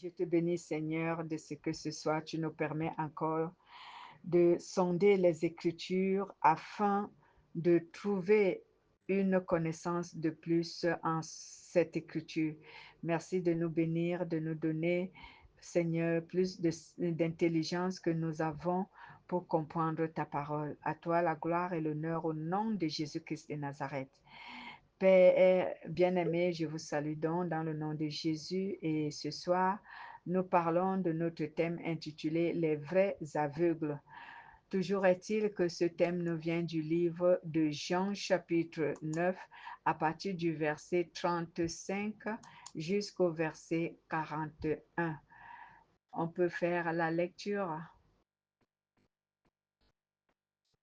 Je te bénis, Seigneur, de ce que ce soir tu nous permets encore de sonder les Écritures afin de trouver une connaissance de plus en cette Écriture. Merci de nous bénir, de nous donner, Seigneur, plus d'intelligence que nous avons pour comprendre ta parole. À toi la gloire et l'honneur au nom de Jésus-Christ de Nazareth. Père bien-aimé, je vous salue donc dans le nom de Jésus et ce soir, nous parlons de notre thème intitulé Les vrais aveugles. Toujours est-il que ce thème nous vient du livre de Jean chapitre 9 à partir du verset 35 jusqu'au verset 41. On peut faire la lecture.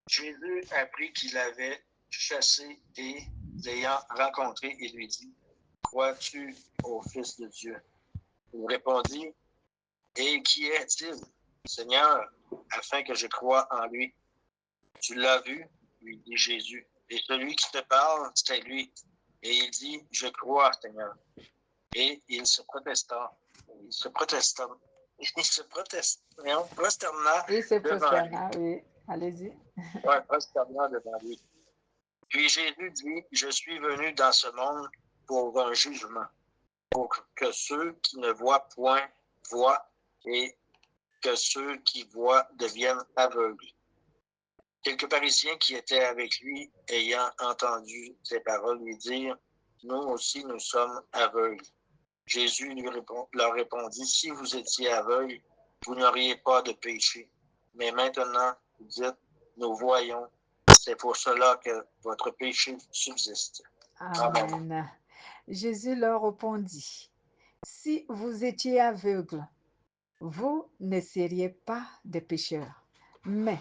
Jésus apprit qu'il avait chassé et l'ayant rencontré, il lui dit, crois-tu au Fils de Dieu? Il répondit, et qui est-il, Seigneur, afin que je croie en lui? Tu l'as vu, lui dit Jésus, et celui qui te parle, c'est lui. Et il dit, je crois, Seigneur. Et il se protesta, prosterna Oui, c'est devant lui. prosterna, oui. Allez-y. Ouais, prosterna devant lui. Puis Jésus dit, je suis venu dans ce monde pour un jugement, pour que ceux qui ne voient point voient et que ceux qui voient deviennent aveugles. Quelques Parisiens qui étaient avec lui, ayant entendu ces paroles, lui dirent, nous aussi nous sommes aveugles. Jésus leur répondit, si vous étiez aveugles, vous n'auriez pas de péché. Mais maintenant, vous dites, nous voyons, c'est pour cela que votre péché subsiste. Amen. Amen. Jésus leur répondit, si vous étiez aveugle, vous ne seriez pas des pécheurs. Mais,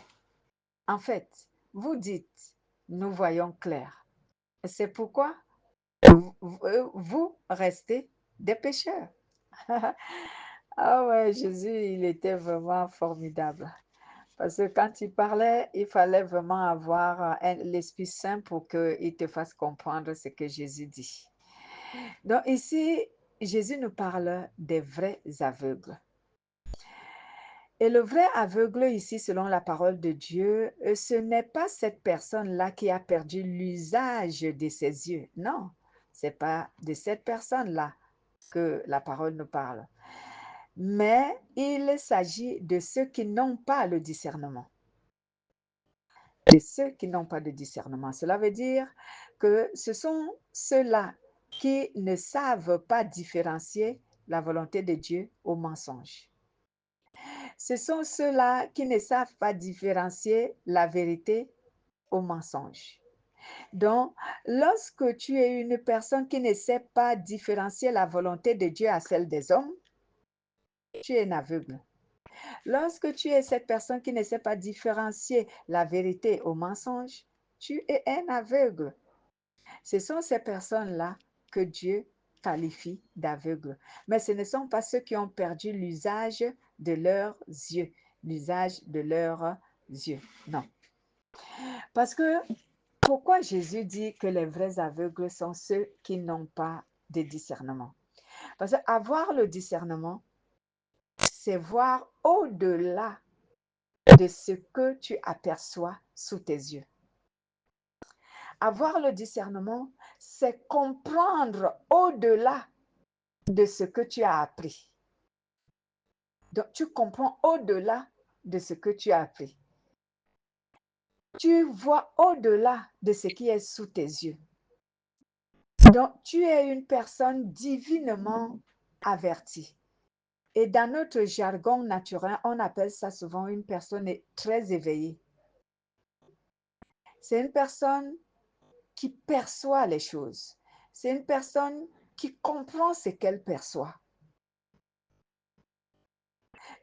en fait, vous dites, nous voyons clair. C'est pourquoi vous restez des pécheurs. Ah ouais, Jésus, il était vraiment formidable. Parce que quand il parlait, il fallait vraiment avoir l'Esprit Saint pour qu'il te fasse comprendre ce que Jésus dit. Donc ici, Jésus nous parle des vrais aveugles. Et le vrai aveugle ici, selon la parole de Dieu, ce n'est pas cette personne-là qui a perdu l'usage de ses yeux. Non, ce n'est pas de cette personne-là que la parole nous parle. Mais il s'agit de ceux qui n'ont pas le discernement. De ceux qui n'ont pas de discernement. Cela veut dire que ce sont ceux-là qui ne savent pas différencier la volonté de Dieu au mensonge. Ce sont ceux-là qui ne savent pas différencier la vérité au mensonge. Donc, lorsque tu es une personne qui ne sait pas différencier la volonté de Dieu à celle des hommes, tu es un aveugle. Lorsque tu es cette personne qui ne sait pas différencier la vérité au mensonge, tu es un aveugle. Ce sont ces personnes-là que Dieu qualifie d'aveugles. Mais ce ne sont pas ceux qui ont perdu l'usage de leurs yeux, l'usage de leurs yeux. Non. Parce que pourquoi Jésus dit que les vrais aveugles sont ceux qui n'ont pas de discernement? Parce qu'avoir le discernement, c'est voir au-delà de ce que tu aperçois sous tes yeux. Avoir le discernement, c'est comprendre au-delà de ce que tu as appris. Donc, tu comprends au-delà de ce que tu as appris. Tu vois au-delà de ce qui est sous tes yeux. Donc, tu es une personne divinement avertie. Et dans notre jargon naturel, on appelle ça souvent une personne très éveillée. C'est une personne qui perçoit les choses. C'est une personne qui comprend ce qu'elle perçoit.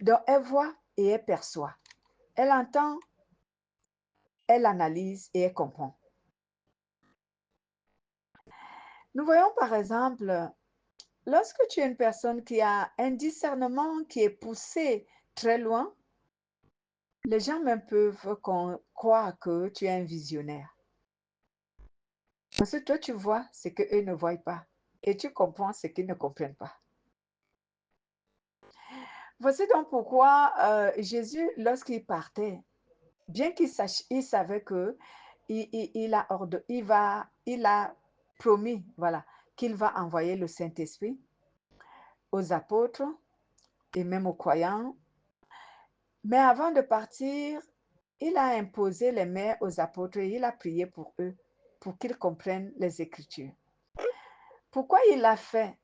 Donc, elle voit et elle perçoit. Elle entend, elle analyse et elle comprend. Nous voyons par exemple, lorsque tu es une personne qui a un discernement qui est poussé très loin, les gens même peuvent croire que tu es un visionnaire. Parce que toi, tu vois ce qu'eux ne voient pas et tu comprends ce qu'ils ne comprennent pas. Voici donc pourquoi Jésus, lorsqu'il partait, bien qu'il savait que il a promis, voilà, qu'il va envoyer le Saint-Esprit aux apôtres et même aux croyants. Mais avant de partir, il a imposé les mains aux apôtres et il a prié pour eux, pour qu'ils comprennent les Écritures. Pourquoi il l'a fait?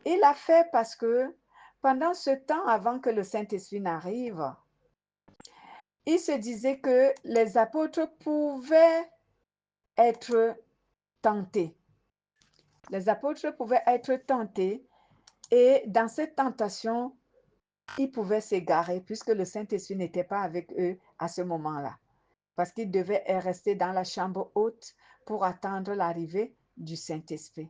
Il l'a fait parce que pendant ce temps, avant que le Saint-Esprit n'arrive, il se disait que les apôtres pouvaient être tentés. Les apôtres pouvaient être tentés et dans cette tentation, ils pouvaient s'égarer puisque le Saint-Esprit n'était pas avec eux à ce moment-là, parce qu'ils devaient rester dans la chambre haute pour attendre l'arrivée du Saint-Esprit.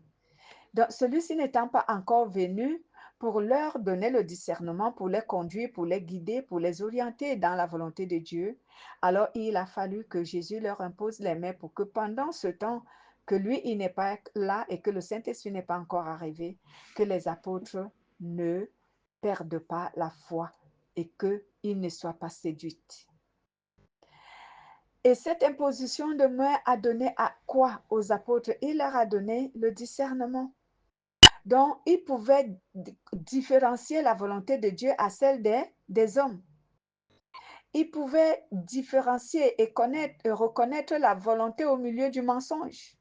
Donc, celui-ci n'étant pas encore venu pour leur donner le discernement, pour les conduire, pour les guider, pour les orienter dans la volonté de Dieu, alors il a fallu que Jésus leur impose les mains pour que pendant ce temps que lui, il n'est pas là et que le Saint-Esprit n'est pas encore arrivé, que les apôtres ne perdent pas la foi et qu'ils ne soient pas séduits. Et cette imposition de main a donné à quoi aux apôtres? Il leur a donné le discernement. Donc, ils pouvaient différencier la volonté de Dieu à celle des hommes. Ils pouvaient différencier et reconnaître la volonté au milieu du mensonge.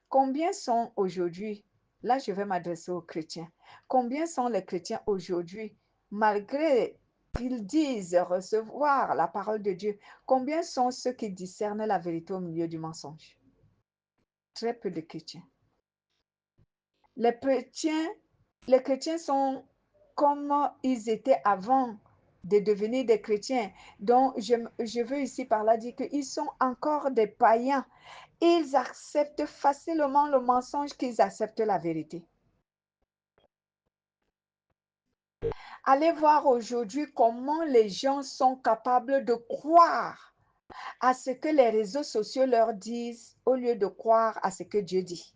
Combien sont aujourd'hui, là je vais m'adresser aux chrétiens, combien sont les chrétiens aujourd'hui, malgré qu'ils disent recevoir la parole de Dieu, combien sont ceux qui discernent la vérité au milieu du mensonge? Très peu de chrétiens. Les chrétiens sont comme ils étaient avant de devenir des chrétiens. Donc, je veux ici par là dire qu'ils sont encore des païens. Ils acceptent facilement le mensonge qu'ils acceptent la vérité. Allez voir aujourd'hui comment les gens sont capables de croire à ce que les réseaux sociaux leur disent au lieu de croire à ce que Dieu dit.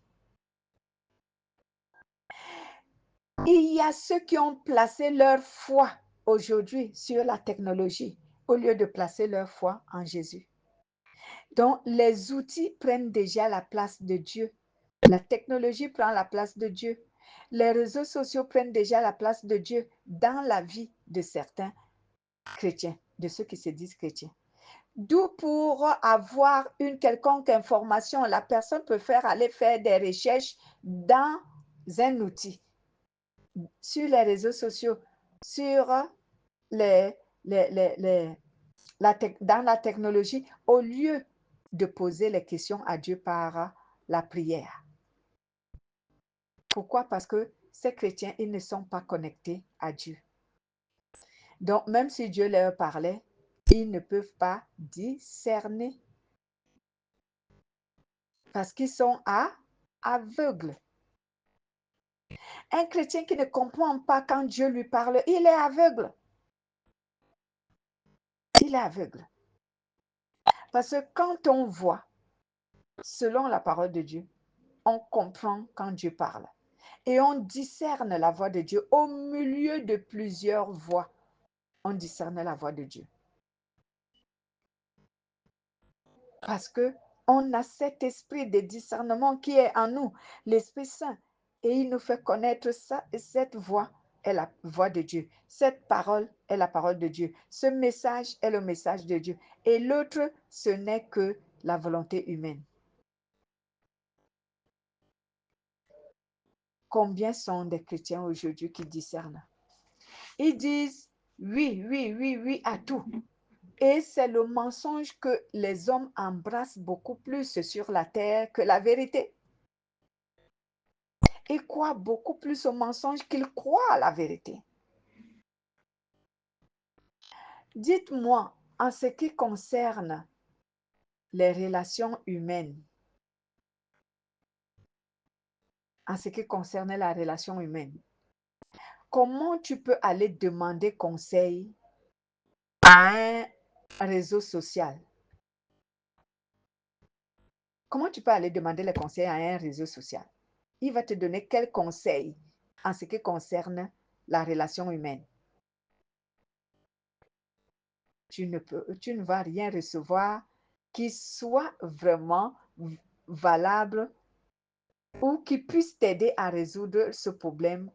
Il y a ceux qui ont placé leur foi aujourd'hui sur la technologie au lieu de placer leur foi en Jésus. Donc, les outils prennent déjà la place de Dieu. La technologie prend la place de Dieu. Les réseaux sociaux prennent déjà la place de Dieu dans la vie de certains chrétiens, de ceux qui se disent chrétiens. D'où pour avoir une quelconque information, la personne préfère aller faire des recherches dans un outil, sur les réseaux sociaux, sur dans la technologie, au lieu de poser les questions à Dieu par la prière. Pourquoi? Parce que ces chrétiens, ils ne sont pas connectés à Dieu. Donc, même si Dieu leur parlait, ils ne peuvent pas discerner parce qu'ils sont aveugles. Un chrétien qui ne comprend pas quand Dieu lui parle, il est aveugle. Il est aveugle. Parce que quand on voit, selon la parole de Dieu, on comprend quand Dieu parle. Et on discerne la voix de Dieu au milieu de plusieurs voix. On discerne la voix de Dieu. Parce qu'on a cet esprit de discernement qui est en nous, l'Esprit Saint. Et il nous fait connaître ça. Et cette voix est la voix de Dieu. Cette parole est la parole de Dieu. Ce message est le message de Dieu. Et l'autre, ce n'est que la volonté humaine. Combien sont des chrétiens aujourd'hui qui discernent? Ils disent oui, oui, oui, oui à tout. Et c'est le mensonge que les hommes embrassent beaucoup plus sur la terre que la vérité. Ils croient beaucoup plus au mensonge qu'ils croient à la vérité. Dites-moi, en ce qui concerne les relations humaines, en ce qui concerne la relation humaine, comment tu peux aller demander conseil à un réseau social? Comment tu peux aller demander les conseils à un réseau social? Il va te donner quel conseil en ce qui concerne la relation humaine? tu ne vas rien recevoir qui soit vraiment valable ou qui puisse t'aider à résoudre ce problème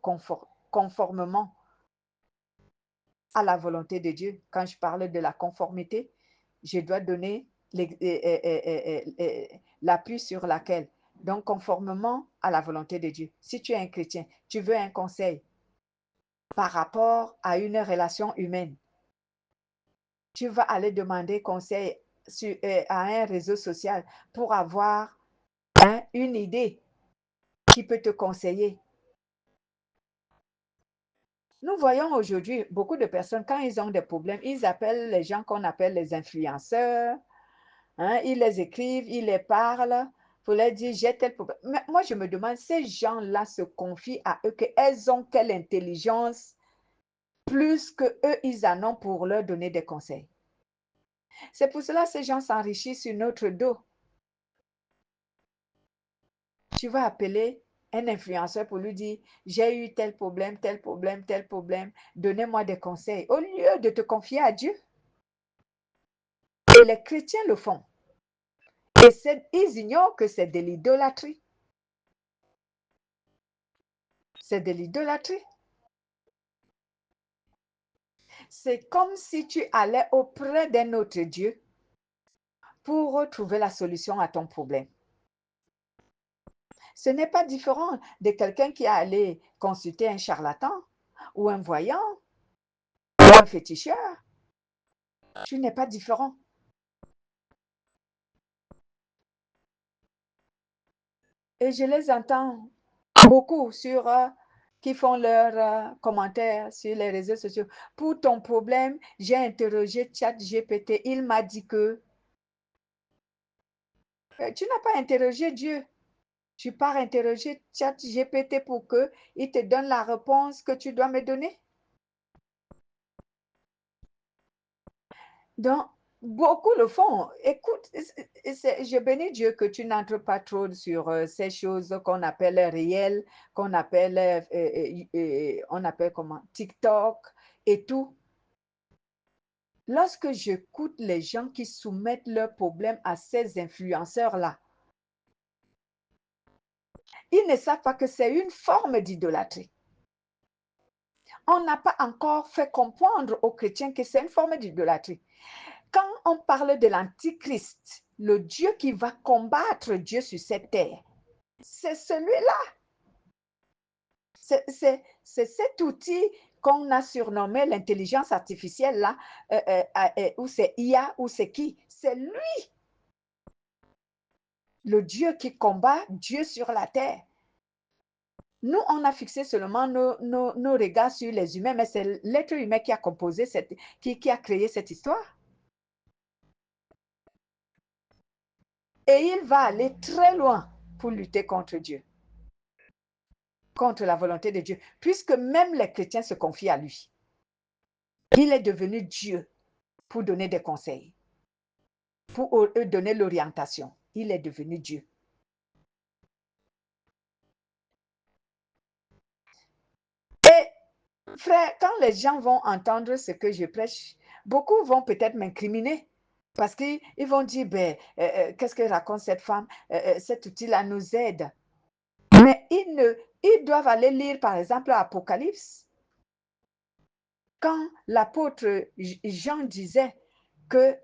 conformément à la volonté de Dieu. Quand je parle de la conformité, je dois donner l'appui sur laquelle. Donc, conformément à la volonté de Dieu. Si tu es un chrétien, tu veux un conseil par rapport à une relation humaine, tu vas aller demander conseil à un réseau social pour avoir une idée qui peut te conseiller. Nous voyons aujourd'hui beaucoup de personnes, quand ils ont des problèmes, ils appellent les gens qu'on appelle les influenceurs. Ils les écrivent, ils les parlent pour leur dire j'ai tel problème. Mais moi, je me demande, ces gens-là se confient à eux, qu'elles ont quelle intelligence plus que eux, ils en ont pour leur donner des conseils. C'est pour cela que ces gens s'enrichissent sur notre dos. Tu vas appeler un influenceur pour lui dire j'ai eu tel problème, tel problème, tel problème, donnez-moi des conseils. Au lieu de te confier à Dieu. Et les chrétiens le font. Et ils ignorent que c'est de l'idolâtrie. C'est de l'idolâtrie. C'est comme si tu allais auprès d'un autre Dieu pour trouver la solution à ton problème. Ce n'est pas différent de quelqu'un qui est allé consulter un charlatan ou un voyant ou un féticheur. Tu n'es pas différent. Et je les entends beaucoup qui font leurs commentaires sur les réseaux sociaux. Pour ton problème, j'ai interrogé ChatGPT. Il m'a dit que tu n'as pas interrogé Dieu. Tu pars interroger ChatGPT pour qu'il te donne la réponse que tu dois me donner. Donc, beaucoup le font. Écoute, je bénis Dieu que tu n'entres pas trop sur ces choses qu'on appelle réelles, qu'on appelle, on appelle comment, TikTok et tout. Lorsque j'écoute les gens qui soumettent leurs problèmes à ces influenceurs-là, ils ne savent pas que c'est une forme d'idolâtrie. On n'a pas encore fait comprendre aux chrétiens que c'est une forme d'idolâtrie. Quand on parle de l'Antichrist, le Dieu qui va combattre Dieu sur cette terre, c'est celui-là. C'est cet outil qu'on a surnommé l'intelligence artificielle là, ou c'est IA, ou c'est qui? C'est lui, le Dieu qui combat Dieu sur la terre. Nous, on a fixé seulement nos regards sur les humains, mais c'est l'être humain qui a composé, qui a créé cette histoire. Et il va aller très loin pour lutter contre Dieu, contre la volonté de Dieu, puisque même les chrétiens se confient à lui. Il est devenu Dieu pour donner des conseils, pour eux donner l'orientation. Il est devenu Dieu. Et frère, quand les gens vont entendre ce que je prêche, beaucoup vont peut-être m'incriminer. Parce qu'ils vont dire, qu'est-ce que raconte cette femme? Cet outil-là nous aide. Mais ils doivent aller lire, par exemple, l'Apocalypse. Quand l'apôtre Jean disait que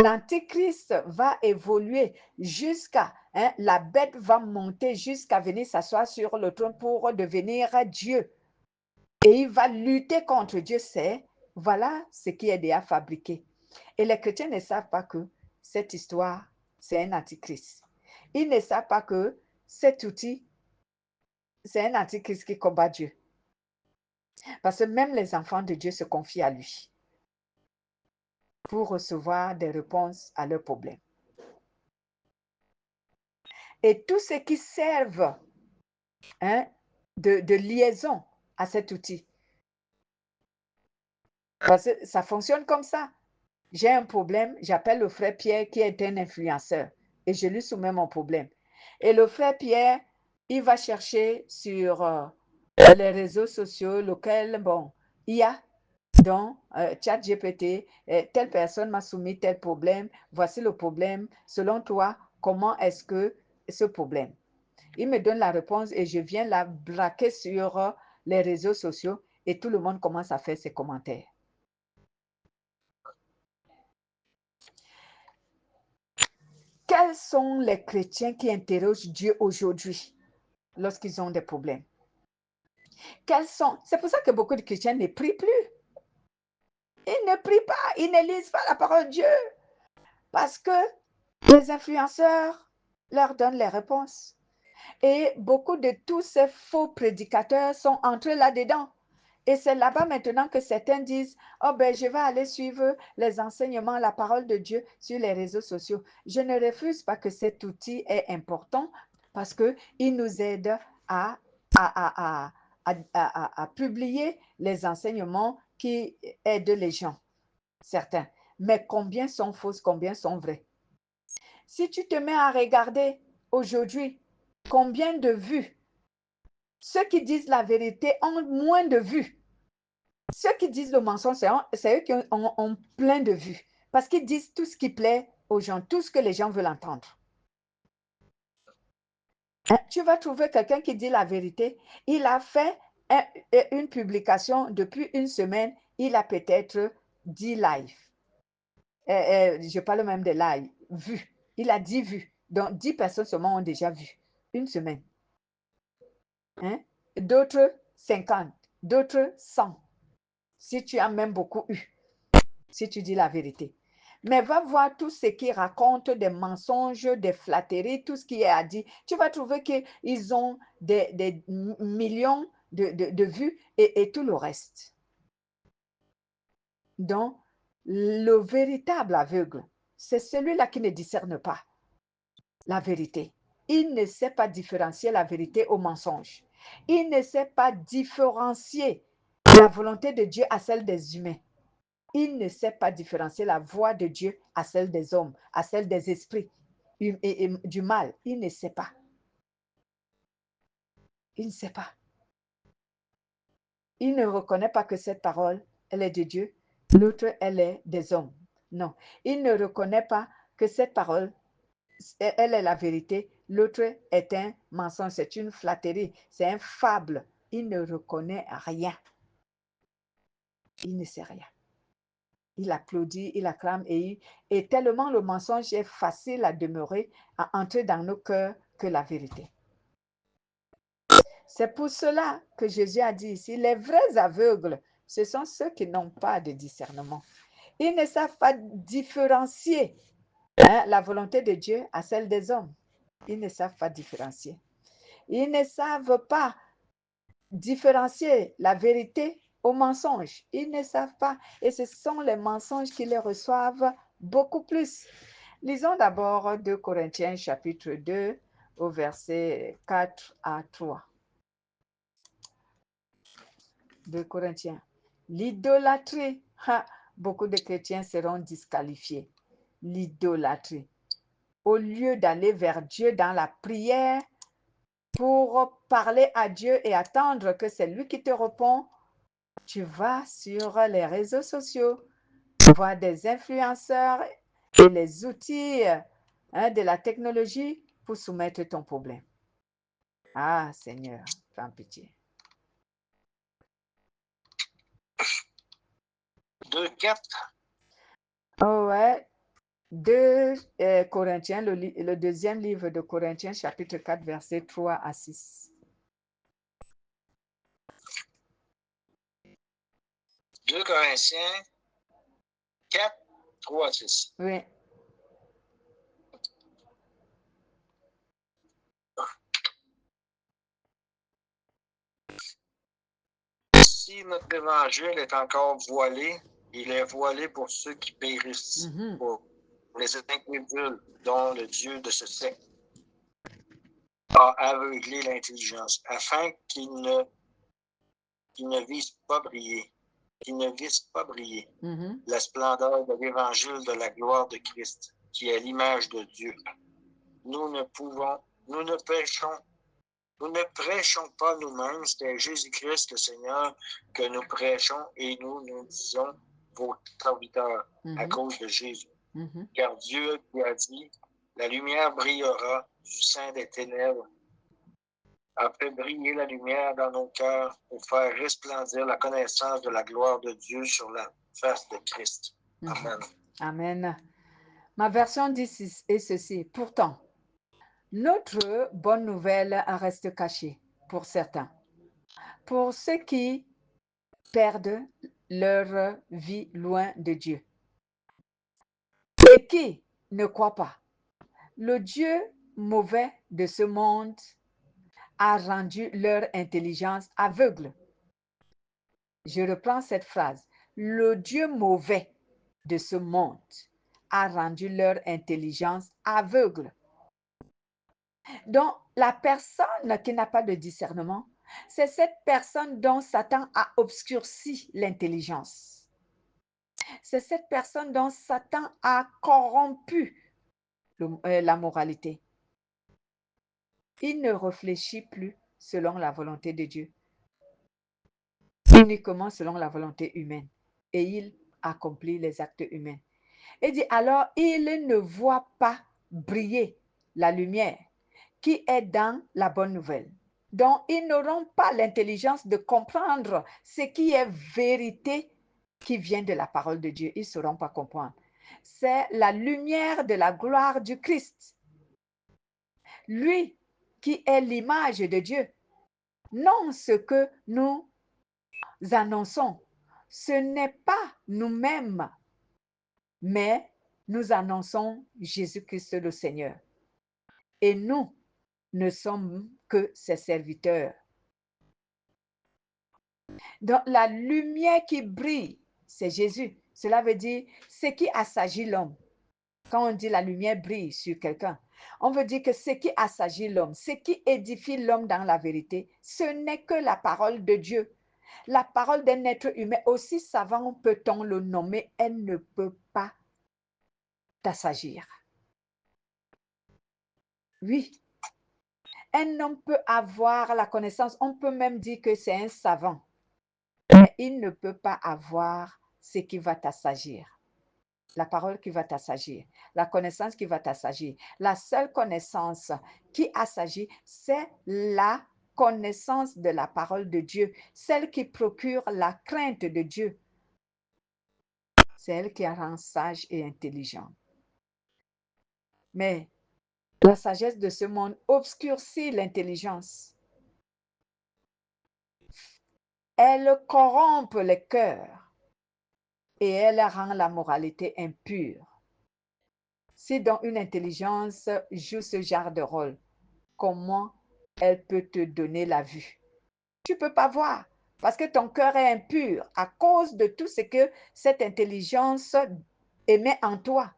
l'Antéchrist va évoluer jusqu'à, la bête va monter jusqu'à venir s'asseoir sur le trône pour devenir Dieu. Et il va lutter contre Dieu, voilà ce qui est déjà fabriqué. Et les chrétiens ne savent pas que cette histoire, c'est un antichrist. Ils ne savent pas que cet outil, c'est un antichrist qui combat Dieu. Parce que même les enfants de Dieu se confient à lui pour recevoir des réponses à leurs problèmes. Et tous ceux qui servent de liaison à cet outil, parce que ça fonctionne comme ça. J'ai un problème, j'appelle le frère Pierre qui est un influenceur et je lui soumets mon problème. Et le frère Pierre, il va chercher sur les réseaux sociaux, lequel, bon, il y a Donc, ChatGPT, telle personne m'a soumis tel problème, voici le problème. Selon toi, comment est-ce que ce problème? Il me donne la réponse et je viens la braquer sur les réseaux sociaux et tout le monde commence à faire ses commentaires. Quels sont les chrétiens qui interrogent Dieu aujourd'hui lorsqu'ils ont des problèmes? C'est pour ça que beaucoup de chrétiens ne prient plus. Ils ne prient pas, ils ne lisent pas la parole de Dieu parce que les influenceurs leur donnent les réponses. Et beaucoup de tous ces faux prédicateurs sont entrés là-dedans. Et c'est là-bas maintenant que certains disent, oh ben je vais aller suivre les enseignements, la parole de Dieu sur les réseaux sociaux. Je ne refuse pas que cet outil est important parce qu'il nous aide à publier les enseignements qui aident les gens, certains. Mais combien sont fausses, combien sont vraies? Si tu te mets à regarder aujourd'hui, combien de vues? Ceux qui disent la vérité ont moins de vues. Ceux qui disent le mensonge, c'est eux qui ont plein de vues. Parce qu'ils disent tout ce qui plaît aux gens, tout ce que les gens veulent entendre. Tu vas trouver quelqu'un qui dit la vérité. Il a fait une publication depuis une semaine. Il a peut-être 10 lives. Je parle même de lives, vues. Il a 10 vues. Donc 10 personnes seulement ont déjà vu. Une semaine. Hein? D'autres 50, d'autres 100. Si tu as même beaucoup eu, si tu dis la vérité. Mais va voir tout ce qui raconte des mensonges, des flatteries, tout ce qui est à dire. Tu vas trouver qu'ils ont des millions de vues et tout le reste. Donc, le véritable aveugle, c'est celui-là qui ne discerne pas la vérité. Il ne sait pas différencier la vérité au mensonge. Il ne sait pas différencier la volonté de Dieu à celle des humains. Il ne sait pas différencier la voix de Dieu à celle des hommes, à celle des esprits et du mal. Il ne sait pas. Il ne sait pas. Il ne reconnaît pas que cette parole, elle est de Dieu. L'autre, elle est des hommes. Non. Il ne reconnaît pas que cette parole, elle est la vérité. L'autre est un mensonge, c'est une flatterie, c'est un fable. Il ne reconnaît rien. Il ne sait rien. Il applaudit, il acclame et tellement le mensonge est facile à demeurer, à entrer dans nos cœurs que la vérité. C'est pour cela que Jésus a dit ici, les vrais aveugles, ce sont ceux qui n'ont pas de discernement. Ils ne savent pas différencier la volonté de Dieu à celle des hommes. Ils ne savent pas différencier. Ils ne savent pas différencier la vérité au mensonge. Ils ne savent pas. Et ce sont les mensonges qui les reçoivent beaucoup plus. Lisons d'abord 2 Corinthiens chapitre 2 au verset 4 à 3. 2 Corinthiens. L'idolâtrie. Beaucoup de chrétiens seront disqualifiés. L'idolâtrie. Au lieu d'aller vers Dieu dans la prière pour parler à Dieu et attendre que c'est lui qui te répond, tu vas sur les réseaux sociaux, voir des influenceurs et les outils de la technologie pour soumettre ton problème. Ah, Seigneur, fais en pitié. 2:4. Oh ouais, 2 Corinthiens, le deuxième livre de Corinthiens, chapitre 4, versets 3 à 6. 2 Corinthiens 4, 3 à 6. Oui. Si notre évangile est encore voilé, il est voilé pour ceux qui périssent, pour les incrédules dont le Dieu de ce siècle a aveuglé l'intelligence, afin qu'ils ne visent pas briller, la splendeur de l'évangile de la gloire de Christ, qui est l'image de Dieu. Nous ne Nous ne prêchons pas nous-mêmes, c'est Jésus-Christ le Seigneur que nous prêchons et nous disons vos serviteurs à cause de Jésus. Car Dieu lui a dit, la lumière brillera du sein des ténèbres, a fait briller la lumière dans nos cœurs pour faire resplendir la connaissance de la gloire de Dieu sur la face de Christ. Amen. Amen. Ma version dit ceci. Pourtant, notre bonne nouvelle reste cachée pour certains, pour ceux qui perdent leur vie loin de Dieu et qui ne croient pas. Le Dieu mauvais de ce monde a rendu leur intelligence aveugle. Je reprends cette phrase. Le Dieu mauvais de ce monde a rendu leur intelligence aveugle. Donc, la personne qui n'a pas de discernement, c'est cette personne dont Satan a obscurci l'intelligence. C'est cette personne dont Satan a corrompu la moralité. Il ne réfléchit plus selon la volonté de Dieu, uniquement selon la volonté humaine, et il accomplit les actes humains. Et dit alors, il ne voit pas briller la lumière qui est dans la bonne nouvelle. Donc, ils n'auront pas l'intelligence de comprendre ce qui est vérité qui vient de la parole de Dieu. Ils ne sauront pas comprendre. C'est la lumière de la gloire du Christ. Lui qui est l'image de Dieu. Non, ce que nous annonçons, ce n'est pas nous-mêmes, mais nous annonçons Jésus-Christ le Seigneur. Et nous ne sommes que ses serviteurs. Donc, la lumière qui brille, c'est Jésus. Cela veut dire ce qui assagit l'homme. Quand on dit la lumière brille sur quelqu'un, on veut dire que ce qui assagit l'homme, ce qui édifie l'homme dans la vérité, ce n'est que la parole de Dieu. La parole d'un être humain, aussi savant peut-on le nommer, elle ne peut pas t'assagir. Oui, un homme peut avoir la connaissance, on peut même dire que c'est un savant, mais il ne peut pas avoir ce qui va t'assagir. La parole qui va t'assagir, la connaissance qui va t'assagir. La seule connaissance qui assagit, c'est la connaissance de la parole de Dieu, celle qui procure la crainte de Dieu. C'est elle qui rend sage et intelligent. Mais la sagesse de ce monde obscurcit l'intelligence. Elle corrompt le cœur et elle rend la moralité impure. Si donc une intelligence joue ce genre de rôle, comment elle peut te donner la vue? Tu ne peux pas voir parce que ton cœur est impur à cause de tout ce que cette intelligence émet en toi.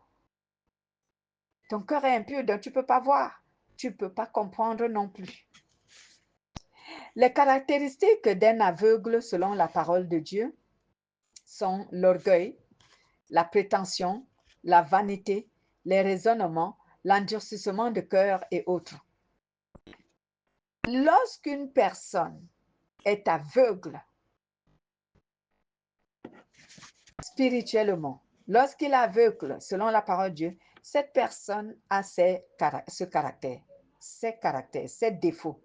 Ton cœur est impur, donc tu ne peux pas voir. Tu ne peux pas comprendre non plus. Les caractéristiques d'un aveugle selon la parole de Dieu sont l'orgueil, la prétention, la vanité, les raisonnements, l'endurcissement de cœur et autres. Lorsqu'une personne est aveugle spirituellement, lorsqu'il est aveugle selon la parole de Dieu, cette personne a ses caractères, ses défauts.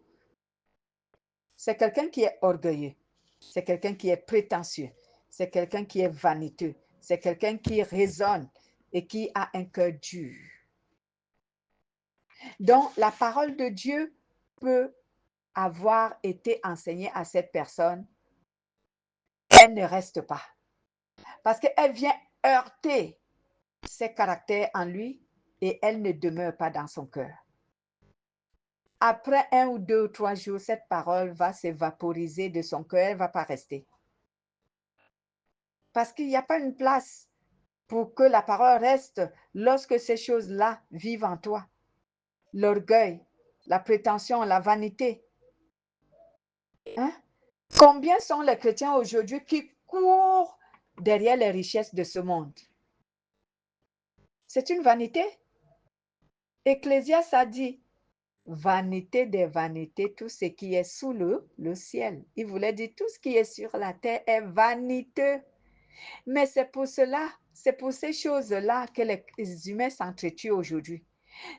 C'est quelqu'un qui est orgueilleux, c'est quelqu'un qui est prétentieux, c'est quelqu'un qui est vaniteux, c'est quelqu'un qui raisonne et qui a un cœur dur. Donc, la parole de Dieu peut avoir été enseignée à cette personne, elle ne reste pas. Parce qu'elle vient heurter ses caractères en lui et elle ne demeure pas dans son cœur. Après 1 ou 2 ou 3 jours, cette parole va se vaporiser de son cœur, elle ne va pas rester. Parce qu'il n'y a pas une place pour que la parole reste lorsque ces choses-là vivent en toi. L'orgueil, la prétention, la vanité. Hein? Combien sont les chrétiens aujourd'hui qui courent derrière les richesses de ce monde? C'est une vanité. Ecclésiaste a dit, vanité des vanités, tout ce qui est sous le ciel. Il voulait dire tout ce qui est sur la terre est vaniteux. Mais c'est pour cela, c'est pour ces choses-là que les humains s'entretuent aujourd'hui.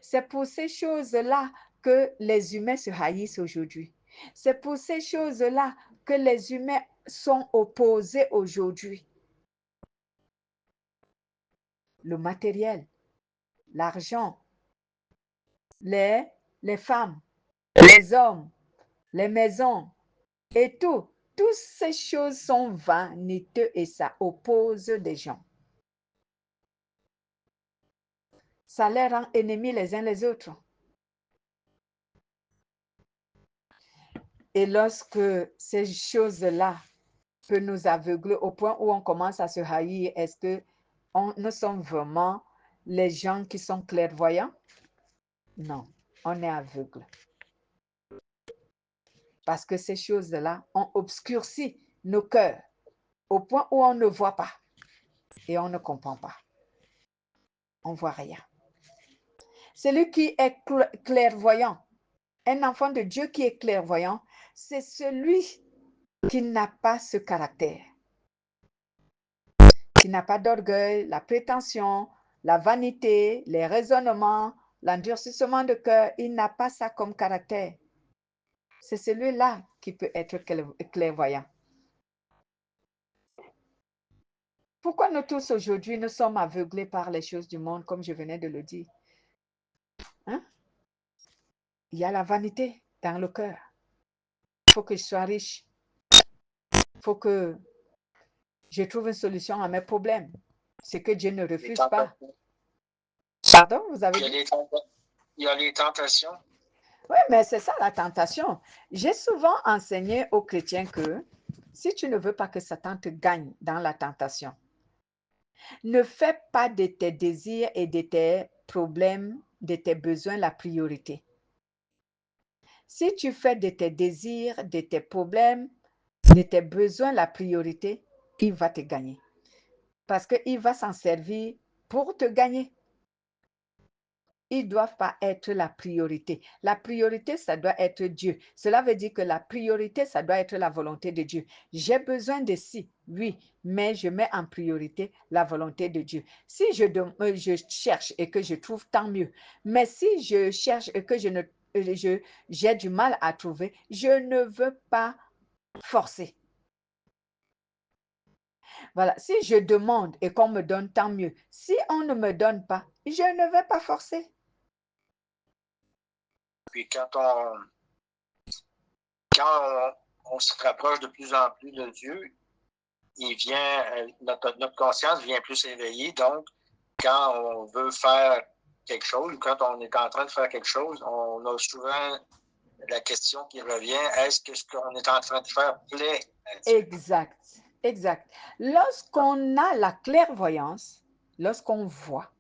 C'est pour ces choses-là que les humains se haïssent aujourd'hui. C'est pour ces choses-là que les humains sont opposés aujourd'hui. Le matériel, l'argent, les, les femmes, les hommes, les maisons et tout. Toutes ces choses sont vaniteuses et ça oppose des gens. Ça les rend ennemis les uns les autres. Et lorsque ces choses-là peuvent nous aveugler au point où on commence à se haïr, est-ce que nous sommes vraiment les gens qui sont clairvoyants? Non, on est aveugle. Parce que ces choses-là ont obscurci nos cœurs au point où on ne voit pas et on ne comprend pas. On ne voit rien. Celui qui est clairvoyant, un enfant de Dieu qui est clairvoyant, c'est celui qui n'a pas ce caractère, qui n'a pas d'orgueil, la prétention, la vanité, les raisonnements, l'endurcissement de cœur. Il n'a pas ça comme caractère. C'est celui-là qui peut être clairvoyant. Pourquoi nous tous aujourd'hui nous sommes aveuglés par les choses du monde, comme je venais de le dire? Hein? Il y a la vanité dans le cœur. Il faut que je sois riche. Il faut que je trouve une solution à mes problèmes. Ce que Dieu ne refuse pas. Pardon, vous avez dit? Il y a les tentations. Oui, mais c'est ça la tentation. J'ai souvent enseigné aux chrétiens que si tu ne veux pas que Satan te gagne dans la tentation, ne fais pas de tes désirs et de tes problèmes, de tes besoins la priorité. Si tu fais de tes désirs, de tes problèmes, de tes besoins la priorité, il va te gagner. Parce qu'il va s'en servir pour te gagner. Ils ne doivent pas être la priorité. La priorité, ça doit être Dieu. Cela veut dire que la priorité, ça doit être la volonté de Dieu. J'ai besoin de ci, oui, mais je mets en priorité la volonté de Dieu. Si je cherche et que je trouve, tant mieux. Mais si je cherche et que j'ai du mal à trouver, je ne veux pas forcer. Voilà, si je demande et qu'on me donne, tant mieux. Si on ne me donne pas, je ne vais pas forcer. Puis quand on se rapproche de plus en plus de Dieu, notre conscience vient plus éveillée. Donc, quand on veut faire quelque chose ou quand on est en train de faire quelque chose, on a souvent la question qui revient, est-ce que ce qu'on est en train de faire plaît à Dieu? Exact, exact. Lorsqu'on a la clairvoyance, lorsqu'on voit,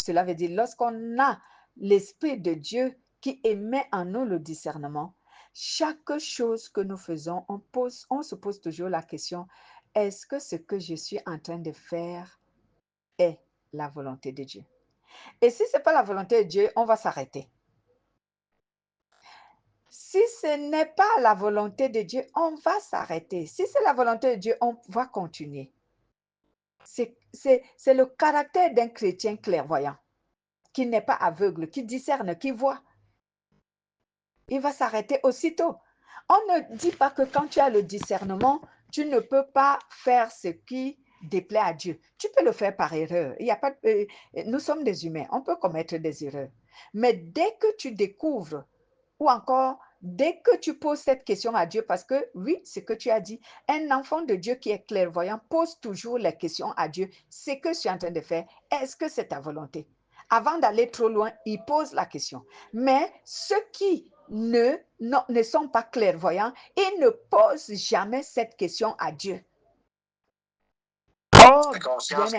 cela veut dire lorsqu'on a l'Esprit de Dieu qui émet en nous le discernement, chaque chose que nous faisons, on se pose toujours la question, est-ce que ce que je suis en train de faire est la volonté de Dieu? Et si ce n'est pas la volonté de Dieu, on va s'arrêter. Si ce n'est pas la volonté de Dieu, on va s'arrêter. Si c'est la volonté de Dieu, on va continuer. C'est le caractère d'un chrétien clairvoyant, qui n'est pas aveugle, qui discerne, qui voit. Il va s'arrêter aussitôt. On ne dit pas que quand tu as le discernement, tu ne peux pas faire ce qui déplaît à Dieu. Tu peux le faire par erreur. Il y a pas, nous sommes des humains, on peut commettre des erreurs. Mais dès que tu découvres, ou encore dès que tu poses cette question à Dieu, parce que oui, ce que tu as dit, un enfant de Dieu qui est clairvoyant pose toujours les questions à Dieu. Ce que je suis en train de faire, est-ce que c'est ta volonté? Avant d'aller trop loin, il pose la question. Mais ceux qui ne sont pas clairvoyants, ils ne posent jamais cette question à Dieu. Oh, la conscience,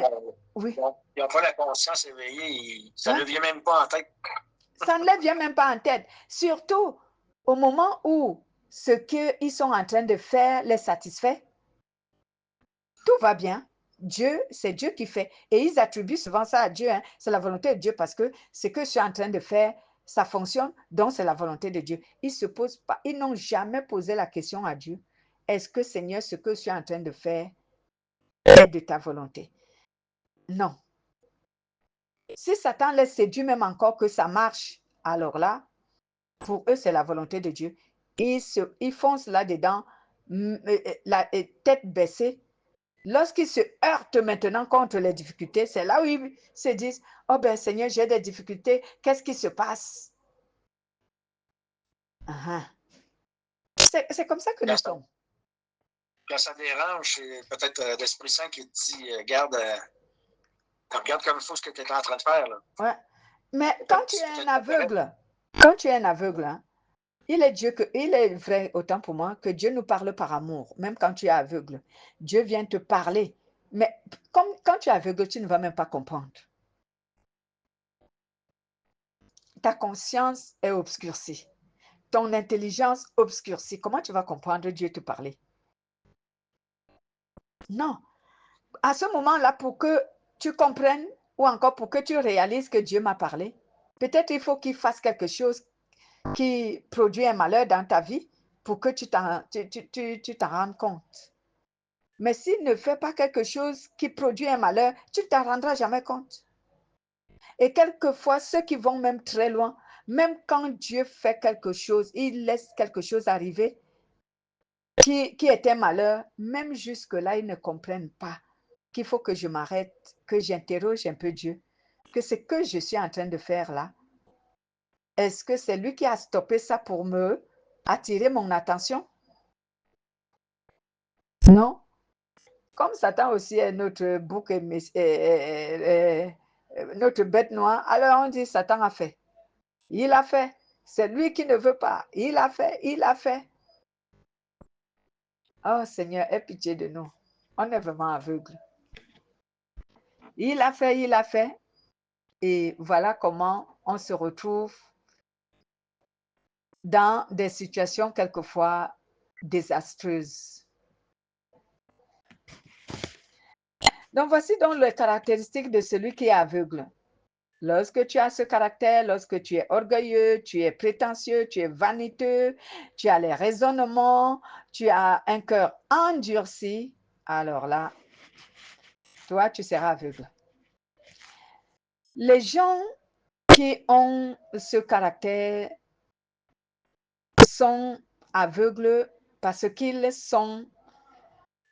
oui. Il n'y a pas la conscience éveillée, ça ne vient même pas en tête. Ça ne les vient même pas en tête. Surtout au moment où ce qu'ils sont en train de faire les satisfait, tout va bien. Dieu, c'est Dieu qui fait. Et ils attribuent souvent ça à Dieu. Hein. C'est la volonté de Dieu parce que ce que je suis en train de faire, ça fonctionne, donc c'est la volonté de Dieu. Ils se posent pas, ils n'ont jamais posé la question à Dieu. Est-ce que Seigneur, ce que je suis en train de faire est de ta volonté? Non. Si Satan laisse séduire même encore que ça marche, alors là, pour eux, c'est la volonté de Dieu. Ils foncent là-dedans, la tête baissée. Lorsqu'ils se heurtent maintenant contre les difficultés, c'est là où ils se disent, oh ben Seigneur, j'ai des difficultés, qu'est-ce qui se passe? C'est comme ça que nous sommes. Quand ça dérange, c'est peut-être l'Esprit Saint qui dit, regarde comme il faut ce que tu es en train de faire. Là. Ouais. Mais quand tu es un aveugle, hein, il est vrai autant pour moi que Dieu nous parle par amour, même quand tu es aveugle. Dieu vient te parler. Mais comme quand tu es aveugle, tu ne vas même pas comprendre. Ta conscience est obscurcie. Ton intelligence obscurcie. Comment tu vas comprendre Dieu te parler? Non. À ce moment-là, pour que tu comprennes ou encore pour que tu réalises que Dieu m'a parlé, peut-être il faut qu'il fasse quelque chose qui produit un malheur dans ta vie pour que tu t'en rendes compte. Mais s'il ne fait pas quelque chose qui produit un malheur, tu ne t'en rendras jamais compte. Et quelquefois, ceux qui vont même très loin, même quand Dieu fait quelque chose, il laisse quelque chose arriver qui est un malheur, même jusque-là, ils ne comprennent pas qu'il faut que je m'arrête, que j'interroge un peu Dieu, que ce que je suis en train de faire là, est-ce que c'est lui qui a stoppé ça pour me attirer mon attention? Non. Comme Satan aussi est notre bouc notre bête noire, alors on dit Satan a fait. Il a fait. C'est lui qui ne veut pas. Il a fait, il a fait. Oh Seigneur, aie pitié de nous. On est vraiment aveugle. Il a fait, il a fait. Et voilà comment on se retrouve dans des situations quelquefois désastreuses. Donc voici donc les caractéristiques de celui qui est aveugle. Lorsque tu as ce caractère, lorsque tu es orgueilleux, tu es prétentieux, tu es vaniteux, tu as les raisonnements, tu as un cœur endurci, alors là, toi, tu seras aveugle. Les gens qui ont ce caractère sont aveugles parce qu'ils sont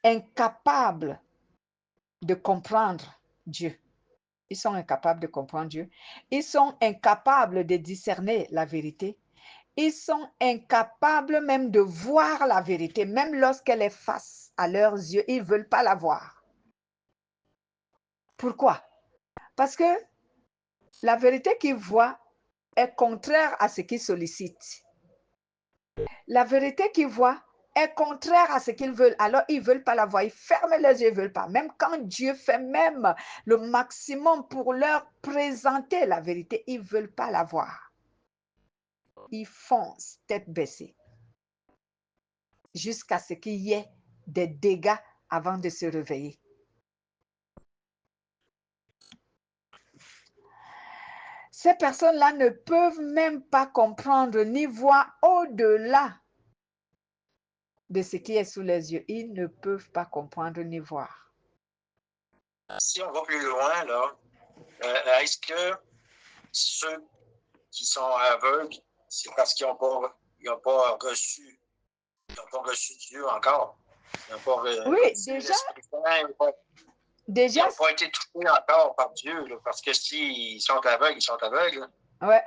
incapables de comprendre Dieu. Ils sont incapables de comprendre Dieu. Ils sont incapables de discerner la vérité. Ils sont incapables même de voir la vérité, même lorsqu'elle est face à leurs yeux, ils ne veulent pas la voir. Pourquoi? Parce que la vérité qu'ils voient est contraire à ce qu'ils sollicitent. La vérité qu'ils voient est contraire à ce qu'ils veulent. Alors, ils ne veulent pas la voir. Ils ferment les yeux, ils ne veulent pas. Même quand Dieu fait même le maximum pour leur présenter la vérité, ils ne veulent pas la voir. Ils foncent tête baissée jusqu'à ce qu'il y ait des dégâts avant de se réveiller. Ces personnes-là ne peuvent même pas comprendre ni voir au-delà de ce qui est sous les yeux. Ils ne peuvent pas comprendre ni voir. Si on va plus loin, là, est-ce que ceux qui sont aveugles, c'est parce qu'ils n'ont pas reçu Dieu encore? Ils n'ont pas reçu l'Esprit Saint. Ils n'ont pas été touchés encore par Dieu, là, parce que s'ils sont aveugles, ils sont aveugles. Ouais.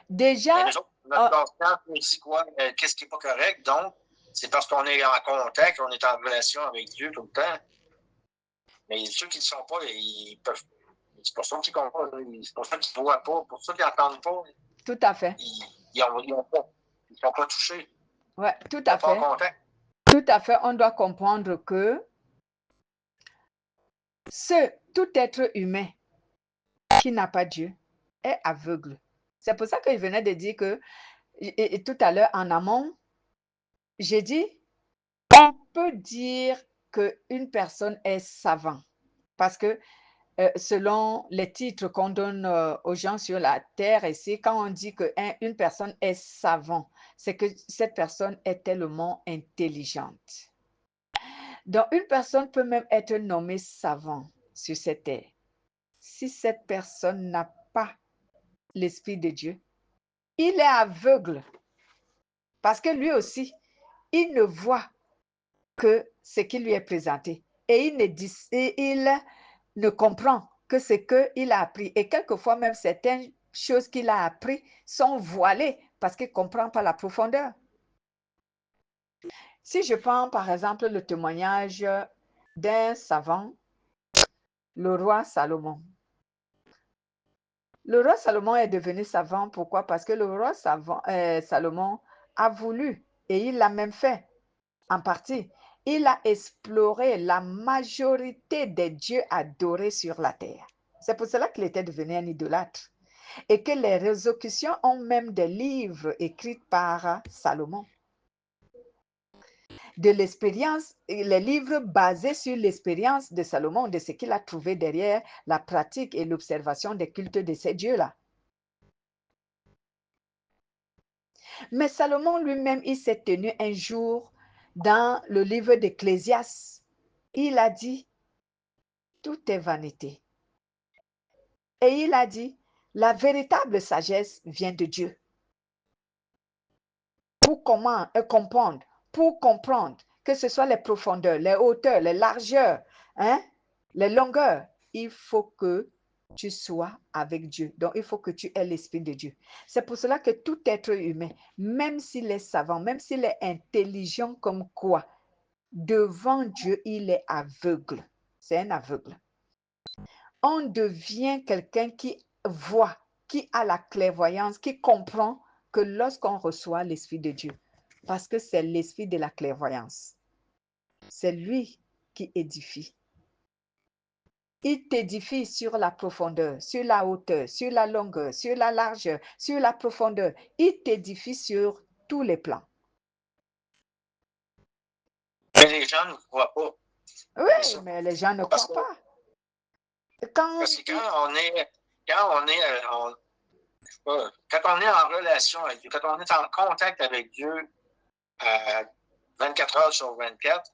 Déjà. Mais nous autres, notre conscience nous dit quoi? Qu'est-ce qui n'est pas correct? Donc, c'est parce qu'on est en contact, on est en relation avec Dieu tout le temps. Mais ceux qui ne le sont pas, ils peuvent. C'est pour ça qu'ils ne comprennent pas. C'est pour ça qu'ils ne voient pas. Pour ça qu'ils n'entendent pas. Tout à fait. Ils ne sont pas touchés. Oui, tout à fait. Pas en contact. Tout à fait. On doit comprendre que tout être humain qui n'a pas Dieu est aveugle. C'est pour ça que je venais de dire que, et tout à l'heure en amont, j'ai dit, on peut dire qu'une personne est savante parce que selon les titres qu'on donne aux gens sur la terre ici, quand on dit qu'une personne est savant, c'est que cette personne est tellement intelligente. Donc, une personne peut même être nommée savant sur cette terre. Si cette personne n'a pas l'Esprit de Dieu, il est aveugle. Parce que lui aussi, il ne voit que ce qui lui est présenté. Et il ne comprend que ce qu'il a appris. Et quelquefois, même certaines choses qu'il a appris sont voilées parce qu'il ne comprend pas la profondeur. Si je prends par exemple le témoignage d'un savant, le roi Salomon. Le roi Salomon est devenu savant. Pourquoi? Parce que le roi Salomon a voulu, et il l'a même fait en partie. Il a exploré la majorité des dieux adorés sur la terre. C'est pour cela qu'il était devenu un idolâtre. Et que les Résolutions ont même des livres écrits par Salomon. De l'expérience, les livres basés sur l'expérience de Salomon, de ce qu'il a trouvé derrière la pratique et l'observation des cultes de ces dieux-là. Mais Salomon lui-même, il s'est tenu un jour dans le livre d'Ecclésiaste. Il a dit, tout est vanité. Et il a dit, la véritable sagesse vient de Dieu. Pour comprendre, que ce soit les profondeurs, les hauteurs, les largeurs, les longueurs, il faut que tu sois avec Dieu. Donc, il faut que tu aies l'Esprit de Dieu. C'est pour cela que tout être humain, même s'il est savant, même s'il est intelligent comme quoi, devant Dieu, il est aveugle. C'est un aveugle. On devient quelqu'un qui voit, qui a la clairvoyance, qui comprend que lorsqu'on reçoit l'Esprit de Dieu, parce que c'est l'Esprit de la clairvoyance, c'est lui qui édifie. Il t'édifie sur la profondeur, sur la hauteur, sur la longueur, sur la largeur, sur la profondeur. Il t'édifie sur tous les plans. Mais les gens ne croient pas. Oui, mais les gens ne croient pas. Parce que quand on est en relation avec Dieu, quand on est en contact avec Dieu 24 heures sur 24,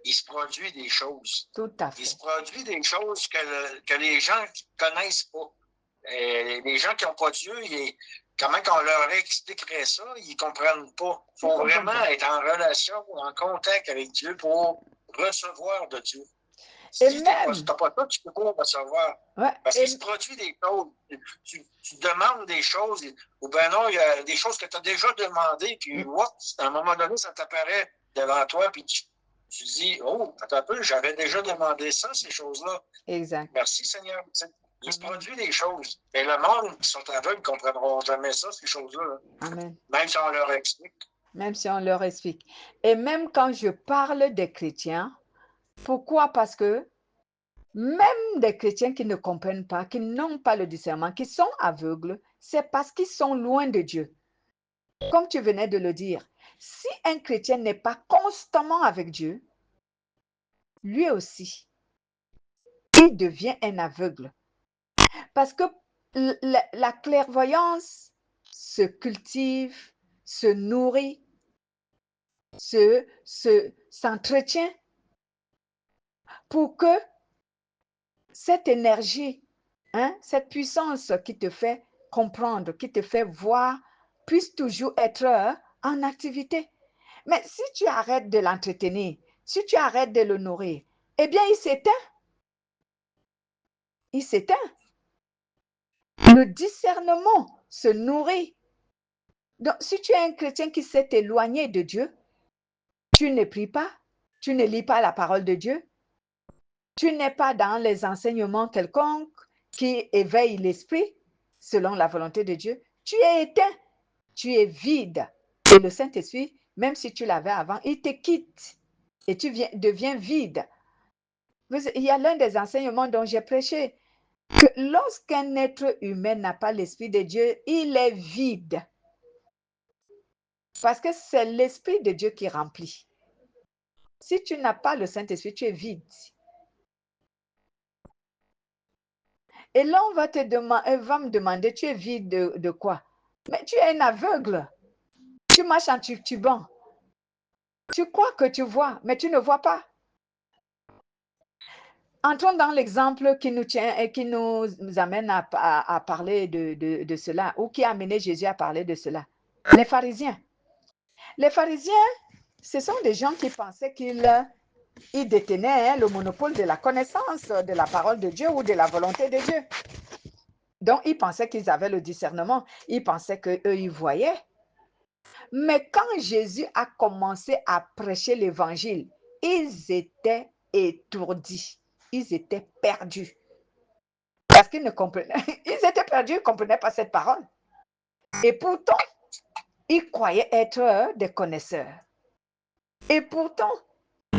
il se produit des choses. Tout à fait. Il se produit des choses que les gens ne connaissent pas. Les gens qui n'ont pas Dieu, comment on leur expliquerait ça, ils ne comprennent pas. Il faut vraiment être en relation ou en contact avec Dieu pour recevoir de Dieu. Si tu n'as pas ça, tu ne peux pas recevoir. Ouais, parce qu'il se produit des choses. Tu demandes des choses, ou bien non, il y a des choses que tu as déjà demandées, puis à un moment donné, ça t'apparaît devant toi, puis tu dis, oh, attends un peu, j'avais déjà demandé ça, ces choses-là. Exact. Merci Seigneur. Il se produit des choses. Mais le monde qui sont aveugles ne comprendront jamais ça, ces choses-là. Amen. Même si on leur explique. Même si on leur explique. Et même quand je parle des chrétiens, pourquoi? Parce que même des chrétiens qui ne comprennent pas, qui n'ont pas le discernement, qui sont aveugles, c'est parce qu'ils sont loin de Dieu. Comme tu venais de le dire, si un chrétien n'est pas constamment avec Dieu, lui aussi, il devient un aveugle. Parce que la clairvoyance se cultive, se nourrit, s'entretient pour que cette énergie, cette puissance qui te fait comprendre, qui te fait voir, puisse toujours être en activité. Mais si tu arrêtes de l'entretenir, si tu arrêtes de le nourrir, eh bien, il s'éteint. Il s'éteint. Le discernement se nourrit. Donc, si tu es un chrétien qui s'est éloigné de Dieu, tu ne pries pas, tu ne lis pas la parole de Dieu, tu n'es pas dans les enseignements quelconques qui éveillent l'esprit selon la volonté de Dieu, tu es éteint, tu es vide. Et le Saint-Esprit, même si tu l'avais avant, il te quitte et tu deviens vide. Il y a l'un des enseignements dont j'ai prêché, que lorsqu'un être humain n'a pas l'Esprit de Dieu, il est vide. Parce que c'est l'Esprit de Dieu qui remplit. Si tu n'as pas le Saint-Esprit, tu es vide. Et l'homme va me demander, tu es vide de quoi? Mais tu es un aveugle. Tu marches en titubant. Tu crois que tu vois, mais tu ne vois pas. Entrons dans l'exemple qui nous tient et qui nous amène à parler de cela, ou qui a amené Jésus à parler de cela. Les pharisiens. Les pharisiens, ce sont des gens qui pensaient qu'ils détenaient le monopole de la connaissance de la parole de Dieu ou de la volonté de Dieu. Donc, ils pensaient qu'ils avaient le discernement. Ils pensaient qu'eux, ils voyaient. Mais quand Jésus a commencé à prêcher l'évangile, ils étaient étourdis. Ils étaient perdus. Parce qu'ils ne comprenaient, ils étaient perdus, ils ne comprenaient pas cette parole. Et pourtant, ils croyaient être des connaisseurs. Et pourtant,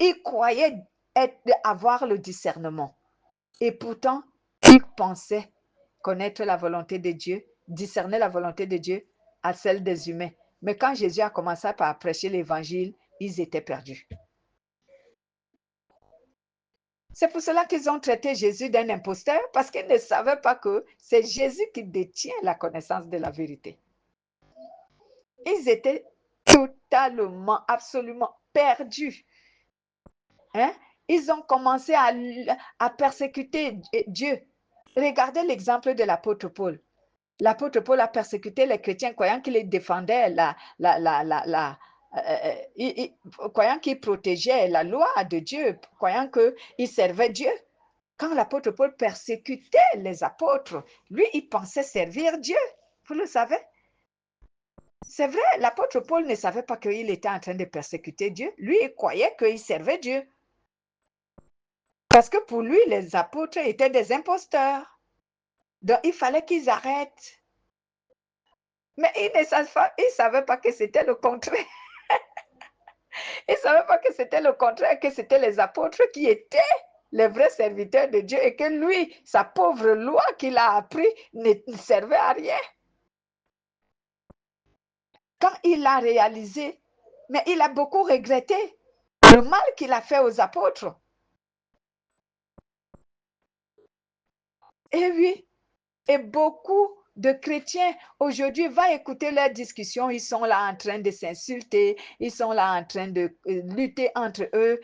ils croyaient avoir le discernement. Et pourtant, ils pensaient connaître la volonté de Dieu, discerner la volonté de Dieu à celle des humains. Mais quand Jésus a commencé par prêcher l'évangile, ils étaient perdus. C'est pour cela qu'ils ont traité Jésus d'un imposteur, parce qu'ils ne savaient pas que c'est Jésus qui détient la connaissance de la vérité. Ils étaient totalement, absolument perdus. Hein? Ils ont commencé à persécuter Dieu. Regardez l'exemple de l'apôtre Paul. L'apôtre Paul a persécuté les chrétiens croyant qu'il les défendait, croyant qu'il protégeait la loi de Dieu, croyant qu'il servait Dieu. Quand l'apôtre Paul persécutait les apôtres, lui, il pensait servir Dieu. Vous le savez? C'est vrai, l'apôtre Paul ne savait pas qu'il était en train de persécuter Dieu. Lui, il croyait qu'il servait Dieu. Parce que pour lui, les apôtres étaient des imposteurs. Donc, il fallait qu'ils arrêtent. Mais ils ne savaient pas que c'était le contraire. Ils ne savaient pas que c'était le contraire, que c'était les apôtres qui étaient les vrais serviteurs de Dieu et que lui, sa pauvre loi qu'il a appris ne servait à rien. Quand il a réalisé, mais il a beaucoup regretté le mal qu'il a fait aux apôtres. Et oui, et beaucoup de chrétiens aujourd'hui vont écouter leurs discussions. Ils sont là en train de s'insulter, ils sont là en train de lutter entre eux.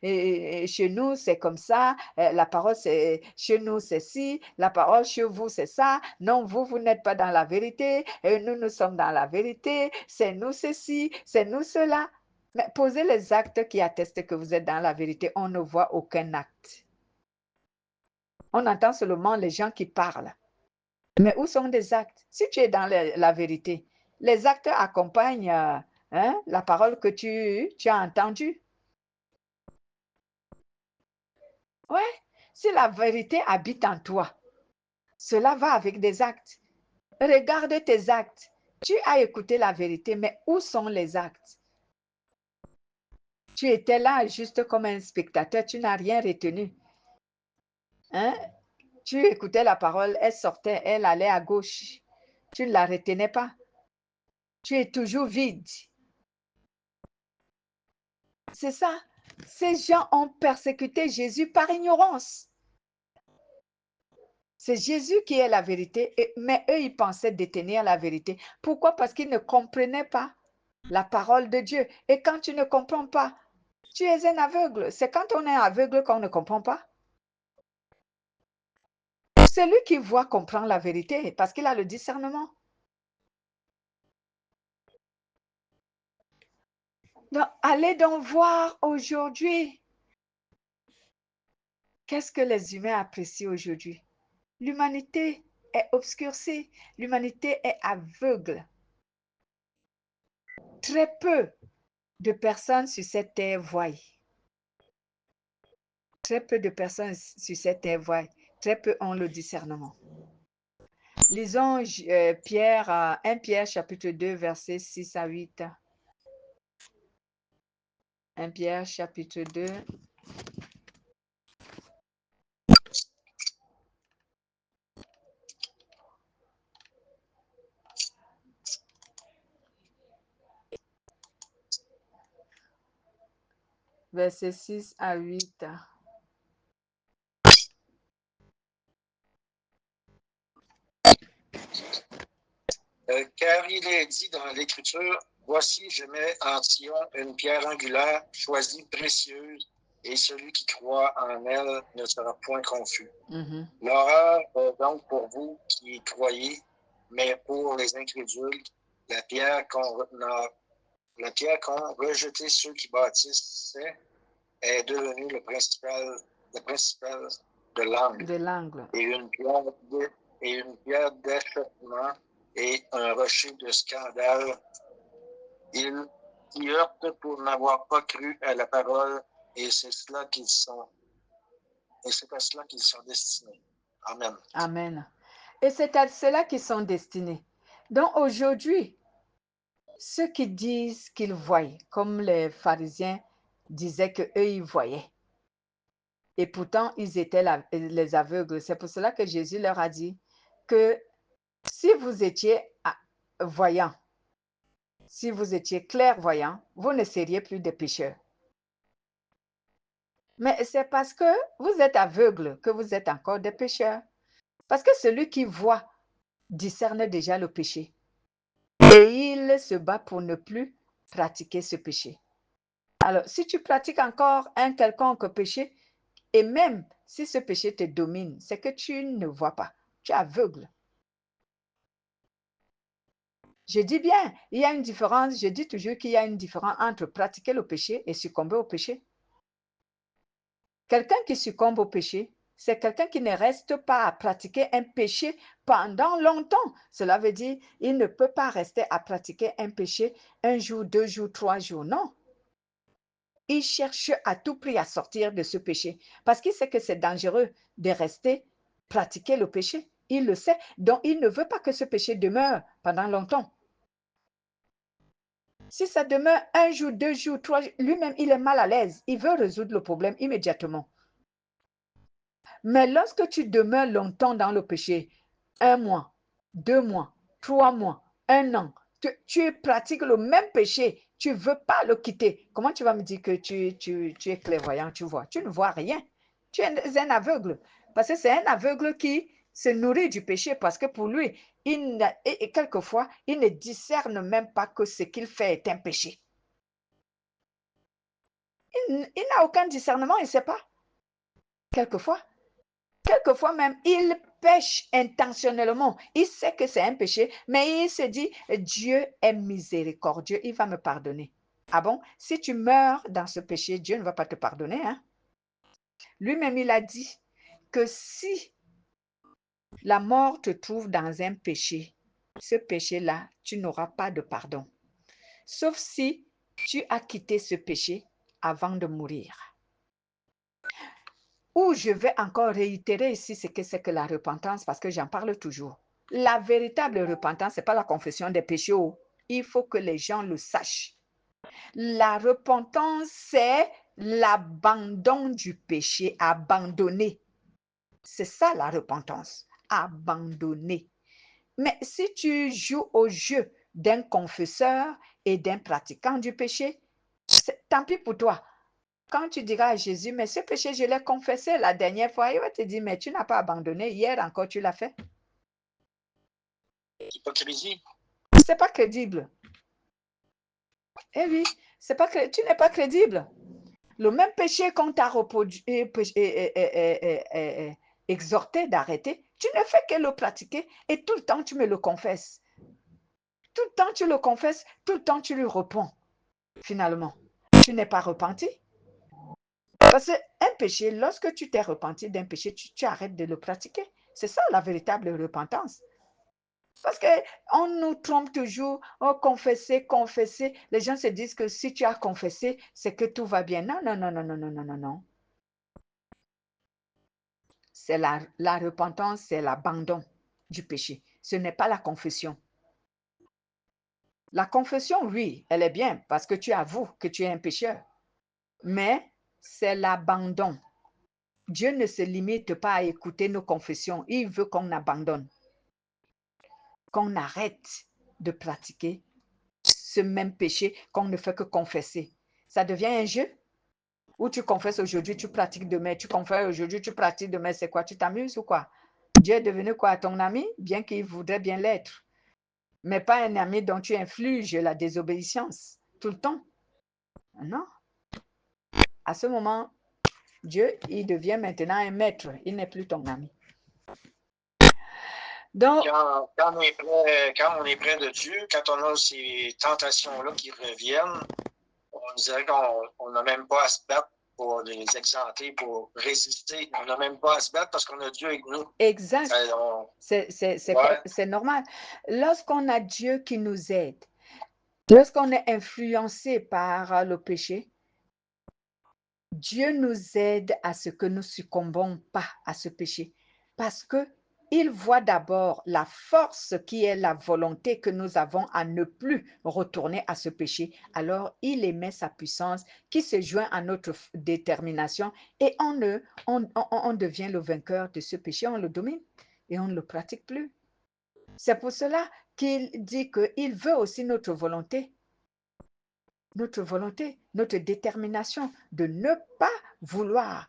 Chez nous, c'est comme ça. La parole, c'est chez nous, c'est ci. La parole, chez vous, c'est ça. Non, vous n'êtes pas dans la vérité. Nous sommes dans la vérité. C'est nous ceci, c'est nous cela. Mais posez les actes qui attestent que vous êtes dans la vérité. On ne voit aucun acte. On entend seulement les gens qui parlent. Mais où sont les actes? Si tu es dans la vérité, les actes accompagnent la parole que tu as entendue. Ouais, si la vérité habite en toi, cela va avec des actes. Regarde tes actes. Tu as écouté la vérité, mais où sont les actes? Tu étais là juste comme un spectateur, tu n'as rien retenu. Hein? Tu écoutais la parole, elle sortait, elle allait à gauche. Tu ne la retenais pas. Tu es toujours vide. C'est ça. Ces gens ont persécuté Jésus par ignorance. C'est Jésus qui est la vérité, mais eux, ils pensaient détenir la vérité. Pourquoi? Parce qu'ils ne comprenaient pas la parole de Dieu. Et quand tu ne comprends pas, tu es un aveugle. C'est quand on est aveugle qu'on ne comprend pas. Celui qui voit comprend la vérité parce qu'il a le discernement. Donc, allez donc voir aujourd'hui. Qu'est-ce que les humains apprécient aujourd'hui? L'humanité est obscurcie. L'humanité est aveugle. Très peu de personnes sur cette terre voient. Très peu de personnes sur cette terre voient. Très peu ont le discernement. Lisons Pierre, 1 Pierre chapitre 2, versets 6 à 8. 1 Pierre chapitre 2. Versets 6 à 8. Car il est dit dans l'Écriture, voici, je mets en Sion une pierre angulaire, choisie, précieuse, et celui qui croit en elle ne sera point confus. L'horreur donc pour vous qui croyez, mais pour les incrédules, la pierre qu'ont rejeté ceux qui bâtissaient est devenue le principal de l'angle. Et une pierre d'achoppement et un rocher de scandale. Ils y heurtent pour n'avoir pas cru à la parole, et c'est à cela qu'ils sont destinés. Amen. Amen. Et c'est à cela qu'ils sont destinés. Donc aujourd'hui, ceux qui disent qu'ils voient, comme les pharisiens disaient qu'eux, ils voyaient. Et pourtant, ils étaient les aveugles. C'est pour cela que Jésus leur a dit que si vous étiez voyants, si vous étiez clairvoyants, vous ne seriez plus des pécheurs. Mais c'est parce que vous êtes aveugles que vous êtes encore des pécheurs. Parce que celui qui voit discerne déjà le péché. Et il se bat pour ne plus pratiquer ce péché. Alors, si tu pratiques encore un quelconque péché, et même si ce péché te domine, c'est que tu ne vois pas, tu es aveugle. Je dis bien, il y a une différence, je dis toujours qu'il y a une différence entre pratiquer le péché et succomber au péché. Quelqu'un qui succombe au péché, c'est quelqu'un qui ne reste pas à pratiquer un péché pendant longtemps. Cela veut dire il ne peut pas rester à pratiquer un péché un jour, 2 jours, 3 jours. Non. Il cherche à tout prix à sortir de ce péché parce qu'il sait que c'est dangereux de rester pratiquer le péché. Il le sait. Donc, il ne veut pas que ce péché demeure pendant longtemps. Si ça demeure 1 jour, 2 jours, 3 jours, lui-même, il est mal à l'aise. Il veut résoudre le problème immédiatement. Mais lorsque tu demeures longtemps dans le péché, 1 mois, 2 mois, 3 mois, 1 an, tu pratiques le même péché, tu ne veux pas le quitter. Comment tu vas me dire que tu es clairvoyant, tu vois? Tu ne vois rien. Tu es un aveugle. Parce que c'est un aveugle qui se nourrit du péché parce que pour lui, et quelquefois, il ne discerne même pas que ce qu'il fait est un péché. Il n'a aucun discernement, il ne sait pas. Quelquefois même, il pêche intentionnellement. Il sait que c'est un péché, mais il se dit, Dieu est miséricordieux, il va me pardonner. Ah bon? Si tu meurs dans ce péché, Dieu ne va pas te pardonner. Hein? Lui-même, il a dit que si la mort te trouve dans un péché, ce péché-là, tu n'auras pas de pardon. Sauf si tu as quitté ce péché avant de mourir. Ou je vais encore réitérer ici ce que c'est que la repentance parce que j'en parle toujours. La véritable repentance, ce n'est pas la confession des péchés. Il faut que les gens le sachent. La repentance, c'est l'abandon du péché, abandonner. C'est ça la repentance, abandonner. Mais si tu joues au jeu d'un confesseur et d'un pratiquant du péché, tant pis pour toi. Quand tu diras à Jésus, mais ce péché, je l'ai confessé la dernière fois, il va te dire, mais tu n'as pas abandonné, hier encore tu l'as fait. Hypocrisie. C'est pas crédible. Eh oui, tu n'es pas crédible. Le même péché qu'on t'a exhorté d'arrêter, tu ne fais que le pratiquer et tout le temps tu me le confesses. Tout le temps tu le confesses, tout le temps tu lui réponds. Finalement, tu n'es pas repenti. Parce qu'un péché, lorsque tu t'es repenti d'un péché, tu arrêtes de le pratiquer. C'est ça la véritable repentance. Parce qu'on nous trompe toujours, oh, confesser, confesser. Les gens se disent que si tu as confessé, c'est que tout va bien. Non, non, non, non, non, non, non, non, non. C'est la repentance, c'est l'abandon du péché. Ce n'est pas la confession. La confession, oui, elle est bien parce que tu avoues que tu es un pécheur. Mais c'est l'abandon. Dieu ne se limite pas à écouter nos confessions. Il veut qu'on abandonne, qu'on arrête de pratiquer ce même péché qu'on ne fait que confesser. Ça devient un jeu où tu confesses aujourd'hui, tu pratiques demain, tu confesses aujourd'hui, tu pratiques demain. C'est quoi? Tu t'amuses ou quoi? Dieu est devenu quoi? Ton ami? Bien qu'il voudrait bien l'être. mais pas un ami dont tu infliges la désobéissance tout le temps. Non. À ce moment, Dieu, il devient maintenant un maître. Il n'est plus ton ami. Donc, quand on est près de Dieu, quand on a ces tentations-là qui reviennent, on dirait qu'on n'a même pas à se battre pour les exempter, pour résister. On n'a même pas à se battre parce qu'on a Dieu avec nous. Exact. C'est normal. Lorsqu'on a Dieu qui nous aide, lorsqu'on est influencé par le péché, Dieu nous aide à ce que nous ne succombons pas à ce péché. Parce que il voit d'abord la force qui est la volonté que nous avons à ne plus retourner à ce péché. Alors, il émet sa puissance qui se joint à notre détermination et on devient le vainqueur de ce péché, on le domine et on ne le pratique plus. C'est pour cela qu'il dit qu'il veut aussi notre volonté, notre détermination de ne pas vouloir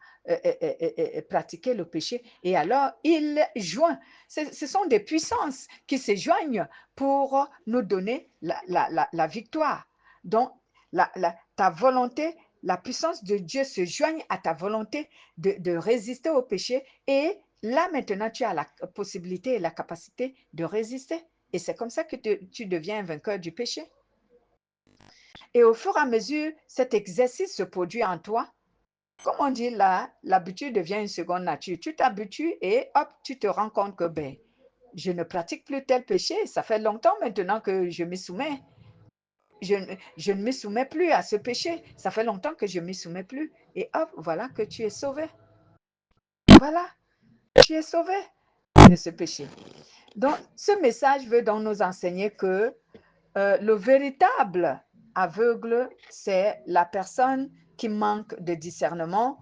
pratiquer le péché. Et alors, il joint. Ce sont des puissances qui se joignent pour nous donner la victoire. Donc, ta volonté, la puissance de Dieu se joigne à ta volonté de résister au péché. Et là, maintenant, tu as la possibilité et la capacité de résister. Et c'est comme ça que tu deviens un vainqueur du péché. Et au fur et à mesure, cet exercice se produit en toi. Comme on dit là, l'habitude devient une seconde nature. Tu t'habitues et hop, tu te rends compte que je ne pratique plus tel péché. Ça fait longtemps maintenant que je m'y soumets. Je ne me soumets plus à ce péché. Ça fait longtemps que je ne m'y soumets plus. Et hop, voilà que tu es sauvé. Voilà, tu es sauvé de ce péché. Donc, ce message veut donc nous enseigner que le véritable aveugle, c'est la personne qui manque de discernement.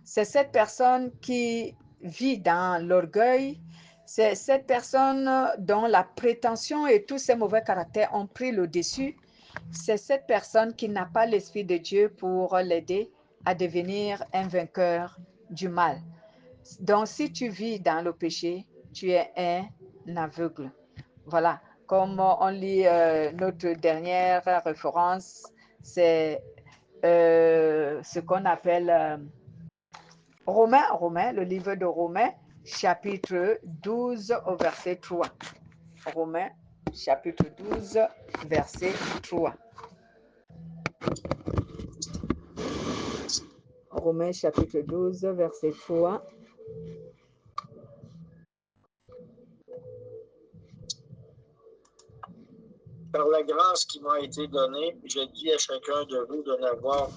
C'est cette personne qui vit dans l'orgueil. C'est cette personne dont la prétention et tous ses mauvais caractères ont pris le dessus. C'est cette personne qui n'a pas l'Esprit de Dieu pour l'aider à devenir un vainqueur du mal. Donc, si tu vis dans le péché, tu es un aveugle. Voilà. Comme on lit notre dernière référence, c'est ce qu'on appelle Romains, le livre de Romains, chapitre 12 au verset 3. Romains, chapitre 12, verset 3. Romains, chapitre 12, verset 3. Par la grâce qui m'a été donnée, je dis à chacun de vous de n'avoir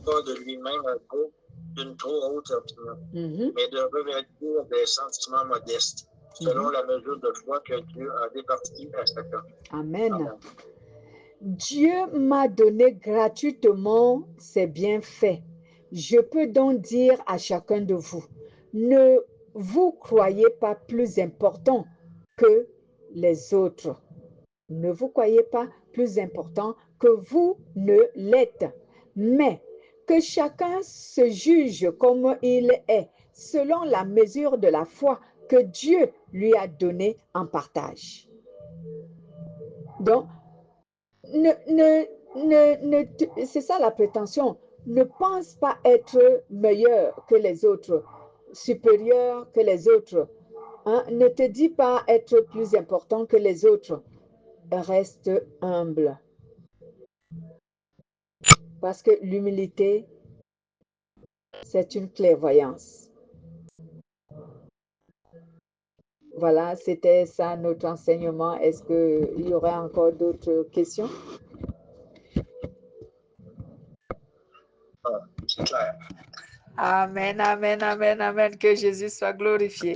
pas de lui-même un peu d'une trop haute opinion, mais de revêtir des sentiments modestes, selon la mesure de foi que Dieu a départie à chacun. Amen. Dieu m'a donné gratuitement ses bienfaits. Je peux donc dire à chacun de vous, ne vous croyez pas plus important que les autres. Ne vous croyez pas plus important que vous ne l'êtes, mais que chacun se juge comme il est, selon la mesure de la foi que Dieu lui a donnée en partage. Donc, c'est ça la prétention. Ne pense pas être meilleur que les autres, supérieur que les autres. Hein? Ne te dis pas être plus important que les autres. Reste humble. Parce que l'humilité, c'est une clairvoyance. Voilà, c'était ça notre enseignement. Est-ce qu'il y aurait encore d'autres questions? C'est clair. Amen, amen, amen, amen. Que Jésus soit glorifié.